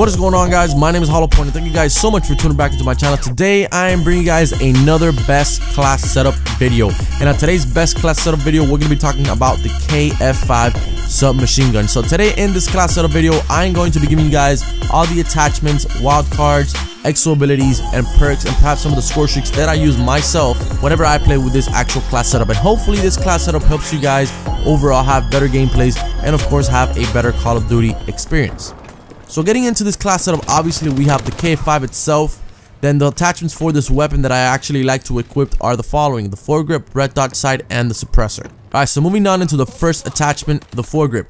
What is going on, guys? My name is HollowPoiint, and thank you guys so much for tuning back into my channel. Today I am bringing you guys another best class setup video, and on today's best class setup video we're going to be talking about the KF5 submachine gun. So today in this class setup video I am going to be giving you guys all the attachments, wild cards, exo abilities, and perks, and perhaps some of the score streaks that I use myself whenever I play with this actual class setup. And hopefully this class setup helps you guys overall have better gameplays and of course have a better Call of Duty experience. So getting into this class setup, obviously we have the KF5 itself. Then the attachments for this weapon that I actually like to equip are the following: the foregrip, red dot sight, and the suppressor. Alright, so moving on into the first attachment, the foregrip.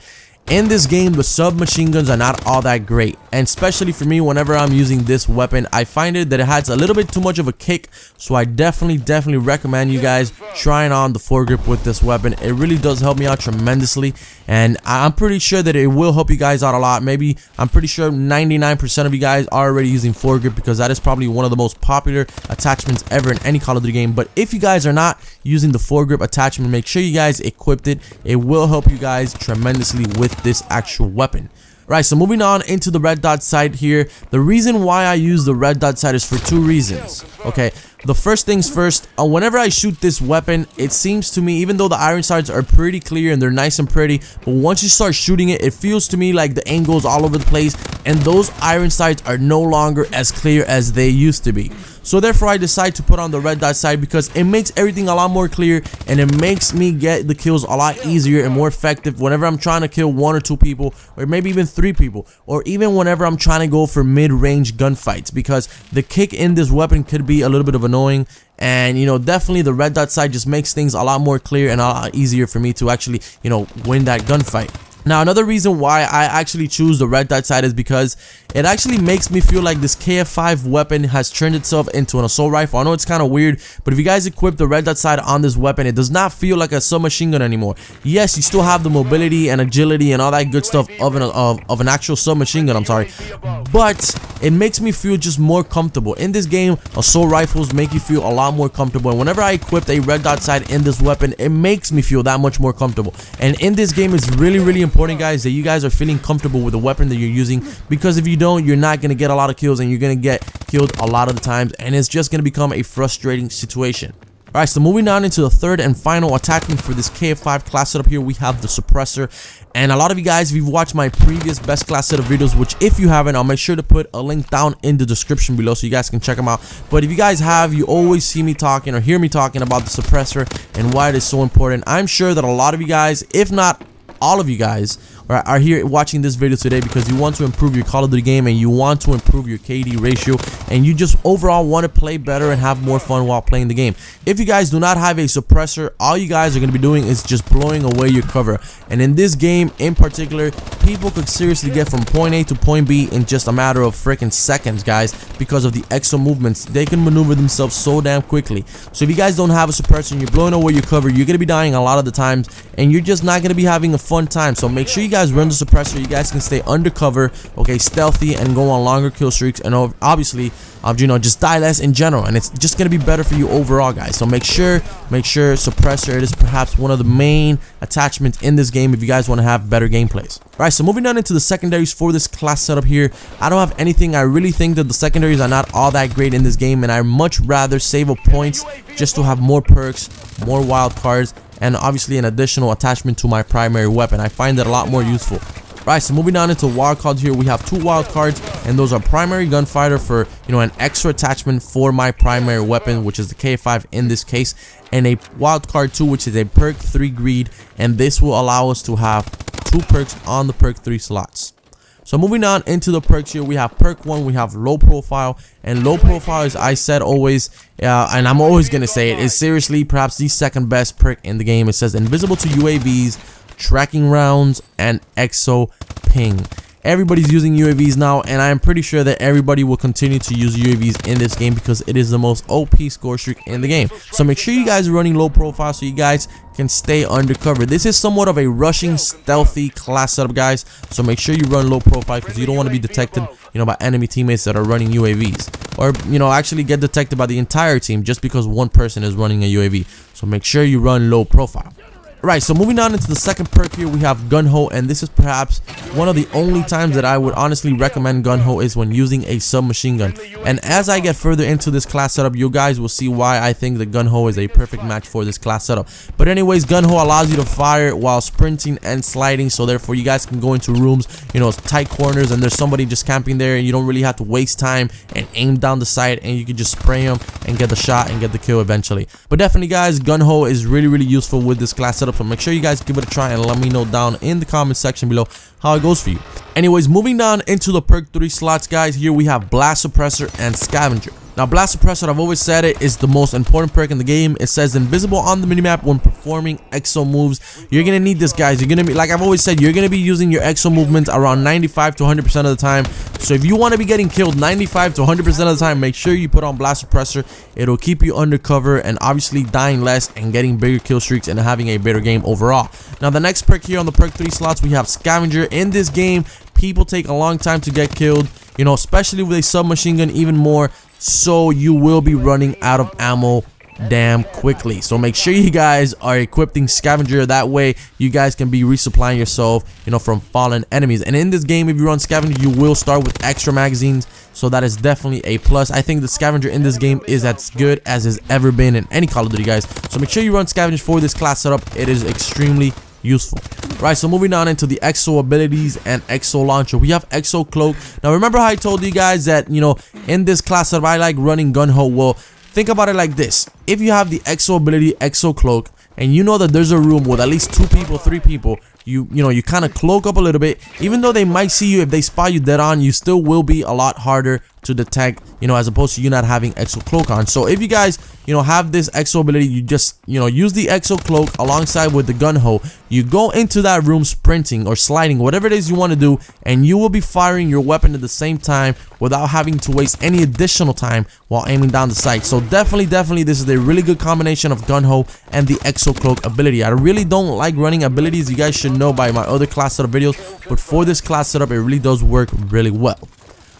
In this game, the submachine guns are not all that great, and especially for me, whenever I'm using this weapon, I find it that it has a little bit too much of a kick. So I definitely recommend you guys trying on the foregrip with this weapon. It really does help me out tremendously, and I'm pretty sure that it will help you guys out a lot. Maybe I'm pretty sure 99% of you guys are already using foregrip, because that is probably one of the most popular attachments ever in any Call of Duty game. But if you guys are not using the foregrip attachment, make sure you guys equipped it. It will help you guys tremendously with this actual weapon. Right, so moving on into the red dot sight here. The reason why I use the red dot sight is for two reasons. Okay, the first things first, whenever I shoot this weapon, it seems to me, even though the iron sights are pretty clear and they're nice and pretty, but once you start shooting it, it feels to me like the angles all over the place, and those iron sights are no longer as clear as they used to be. So therefore I decide to put on the red dot sight, because it makes everything a lot more clear, and it makes me get the kills a lot easier and more effective whenever I'm trying to kill 1 or 2 people, or maybe even 3 people, or even whenever I'm trying to go for mid-range gunfights, because the kick in this weapon could be a little bit of annoying. And you know, definitely the red dot sight just makes things a lot more clear and a lot easier for me to actually, you know, win that gunfight. Now, another reason why I actually choose the red dot sight is because it actually makes me feel like this KF5 weapon has turned itself into an assault rifle. I know it's kind of weird, but if you guys equip the red dot sight on this weapon, it does not feel like a submachine gun anymore. Yes, you still have the mobility and agility and all that good stuff of an actual submachine gun, but it makes me feel just more comfortable. In this game, assault rifles make you feel a lot more comfortable, and whenever I equip a red dot sight in this weapon, it makes me feel that much more comfortable. And in this game, it's really important, guys, that you guys are feeling comfortable with the weapon that you're using, because if you don't, you're not going to get a lot of kills, and you're going to get killed a lot of the times, and it's just going to become a frustrating situation. Alright, so moving on into the third and final attachment for this KF5 class setup here, we have the suppressor. And a lot of you guys, if you've watched my previous best class setup videos, which if you haven't, I'll make sure to put a link down in the description below so you guys can check them out. But if you guys have, you always see me talking or hear me talking about the suppressor and why it is so important. I'm sure that a lot of you guys, if not all of you guys, are here watching this video today because you want to improve your Call of Duty game, and you want to improve your KD ratio, and you just overall want to play better and have more fun while playing the game. If you guys do not have a suppressor, all you guys are going to be doing is just blowing away your cover. And in this game in particular, people could seriously get from point A to point B in just a matter of freaking seconds, guys, because of the exo movements. They can maneuver themselves so damn quickly. So if you guys don't have a suppressor and you're blowing away your cover, you're going to be dying a lot of the times, and you're just not going to be having a fun time. So make sure you guys run the suppressor. You guys can stay undercover, okay, stealthy, and go on longer kill streaks, and obviously you know, just die less in general, and it's just gonna be better for you overall, guys. So make sure suppressor, it is perhaps one of the main attachments in this game if you guys want to have better gameplays. Alright, so moving on into the secondaries for this class setup here, I don't have anything. I really think that the secondaries are not all that great in this game, and I much rather save up points just to have more perks, more wild cards, and obviously an additional attachment to my primary weapon. I find that a lot more useful. Right, so moving on into wild cards here, we have 2 wild cards, and those are primary gunfighter for, you know, an extra attachment for my primary weapon, which is the KF5 in this case, and a wild card 2, which is a perk 3 greed, and this will allow us to have 2 perks on the perk 3 slots. So moving on into the perks here, we have perk 1, we have low profile, and low profile, as I said always, and I'm always gonna say it, is seriously perhaps the second best perk in the game. It says invisible to UAVs, tracking rounds, and exo ping. Everybody's using UAVs now, and I am pretty sure that everybody will continue to use UAVs in this game because it is the most OP score streak in the game. So make sure you guys are running low profile so you guys can stay undercover. This is somewhat of a rushing, stealthy class setup, guys. So make sure you run low profile because you don't want to be detected, you know, by enemy teammates that are running UAVs, or you know, actually get detected by the entire team just because one person is running a UAV. So make sure you run low profile. Right, so moving on into the second perk here, we have Gun Ho, and this is perhaps one of the only times that I would honestly recommend Gun Ho is when using a submachine gun. And as I get further into this class setup, you guys will see why I think the Gun Ho is a perfect match for this class setup. But anyways, Gun Ho allows you to fire while sprinting and sliding, so therefore you guys can go into rooms, you know, tight corners, and there's somebody just camping there, and you don't really have to waste time and aim down the sight, and you can just spray them and get the shot and get the kill eventually. But definitely guys, Gun Ho is really useful with this class setup, so make sure you guys give it a try and let me know down in the comment section below how it goes for you. Anyways, moving down into the perk 3 slots, guys, here we have Blast Suppressor and Scavenger. Now, Blast Suppressor, I've always said it, is the most important perk in the game. It says invisible on the minimap when performing exo moves. You're gonna need this, guys. You're gonna be, like I've always said, you're gonna be using your exo movements around 95 to 100% of the time. So if you want to be getting killed 95 to 100% of the time, make sure you put on Blast Suppressor. It'll keep you undercover and obviously dying less and getting bigger kill streaks and having a better game overall. Now, the next perk here on the perk 3 slots, we have Scavenger. In this game, people take a long time to get killed, you know, especially with a submachine gun even more. So you will be running out of ammo damn quickly. So make sure you guys are equipping Scavenger. That way you guys can be resupplying yourself, you know, from fallen enemies. And in this game, if you run Scavenger, you will start with extra magazines, so that is definitely a plus. I think the Scavenger in this game is as good as it's ever been in any Call of Duty, guys. So make sure you run Scavenger for this class setup. It is extremely useful. Right, so moving on into the exo abilities and exo launcher, we have exo cloak. Now remember how I told you guys that, you know, in this class setup I like running Gun Ho? Well, think about it like this. If you have the exo ability, exo cloak, and you know that there's a room with at least 2 people, 3 people, you know, you kind of cloak up a little bit. Even though they might see you, if they spot you dead on, you still will be a lot harder to detect, you know, as opposed to you not having exo cloak on. So if you guys, you know, have this exo ability, you just, you know, use the exo cloak alongside with the Gun Ho. You go into that room sprinting or sliding, whatever it is you want to do, and you will be firing your weapon at the same time without having to waste any additional time while aiming down the sight. So definitely this is a really good combination of Gun Ho and the exo cloak ability. I really don't like running abilities, you guys should know by my other class setup videos, but for this class setup it really does work really well.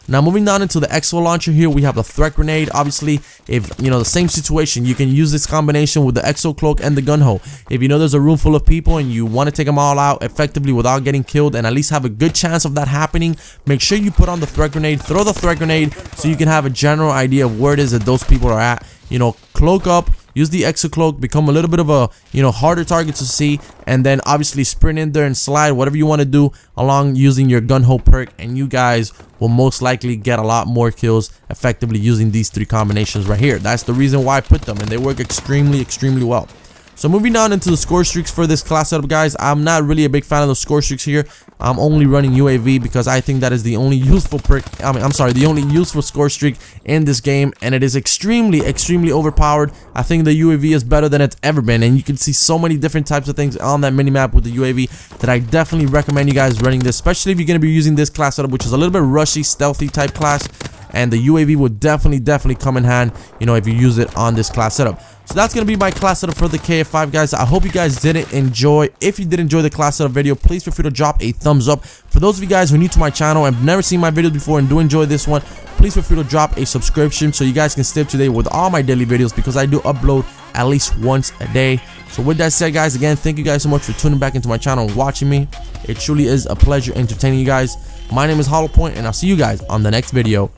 Now moving down into the exo launcher, here we have the threat grenade. Obviously, if you know the same situation, you can use this combination with the exo cloak and the Gun Ho. If you know there's a room full of people and you want to take them all out effectively without getting killed and at least have a good chance of that happening, make sure you put on the threat grenade, throw the threat grenade so you can have a general idea of where it is that those people are at. You know, cloak up, use the exo cloak, become a little bit of a, you know, harder target to see, and then obviously sprint in there and slide, whatever you want to do along using your Gun Ho perk, and you guys will most likely get a lot more kills effectively using these 3 combinations right here. That's the reason why I put them, and they work extremely well. So moving on into the score streaks for this class setup, guys, I'm not really a big fan of the score streaks here. I'm only running UAV because I think that is the only useful perk. The only useful score streak in this game, and it is extremely overpowered. I think the UAV is better than it's ever been, and you can see so many different types of things on that minimap with the UAV that I definitely recommend you guys running this, especially if you're going to be using this class setup, which is a little bit rushy, stealthy type class. And the UAV would definitely come in hand, you know, if you use it on this class setup. So that's going to be my class setup for the KF5, guys. I hope you guys did enjoy. If you did enjoy the class setup video, please feel free to drop a thumbs up. For those of you guys who are new to my channel and have never seen my videos before and do enjoy this one, please feel free to drop a subscription so you guys can stay up to date with all my daily videos, because I do upload at least once a day. So with that said, guys, again, thank you guys so much for tuning back into my channel and watching me. It truly is a pleasure entertaining you guys. My name is HollowPoiint, and I'll see you guys on the next video.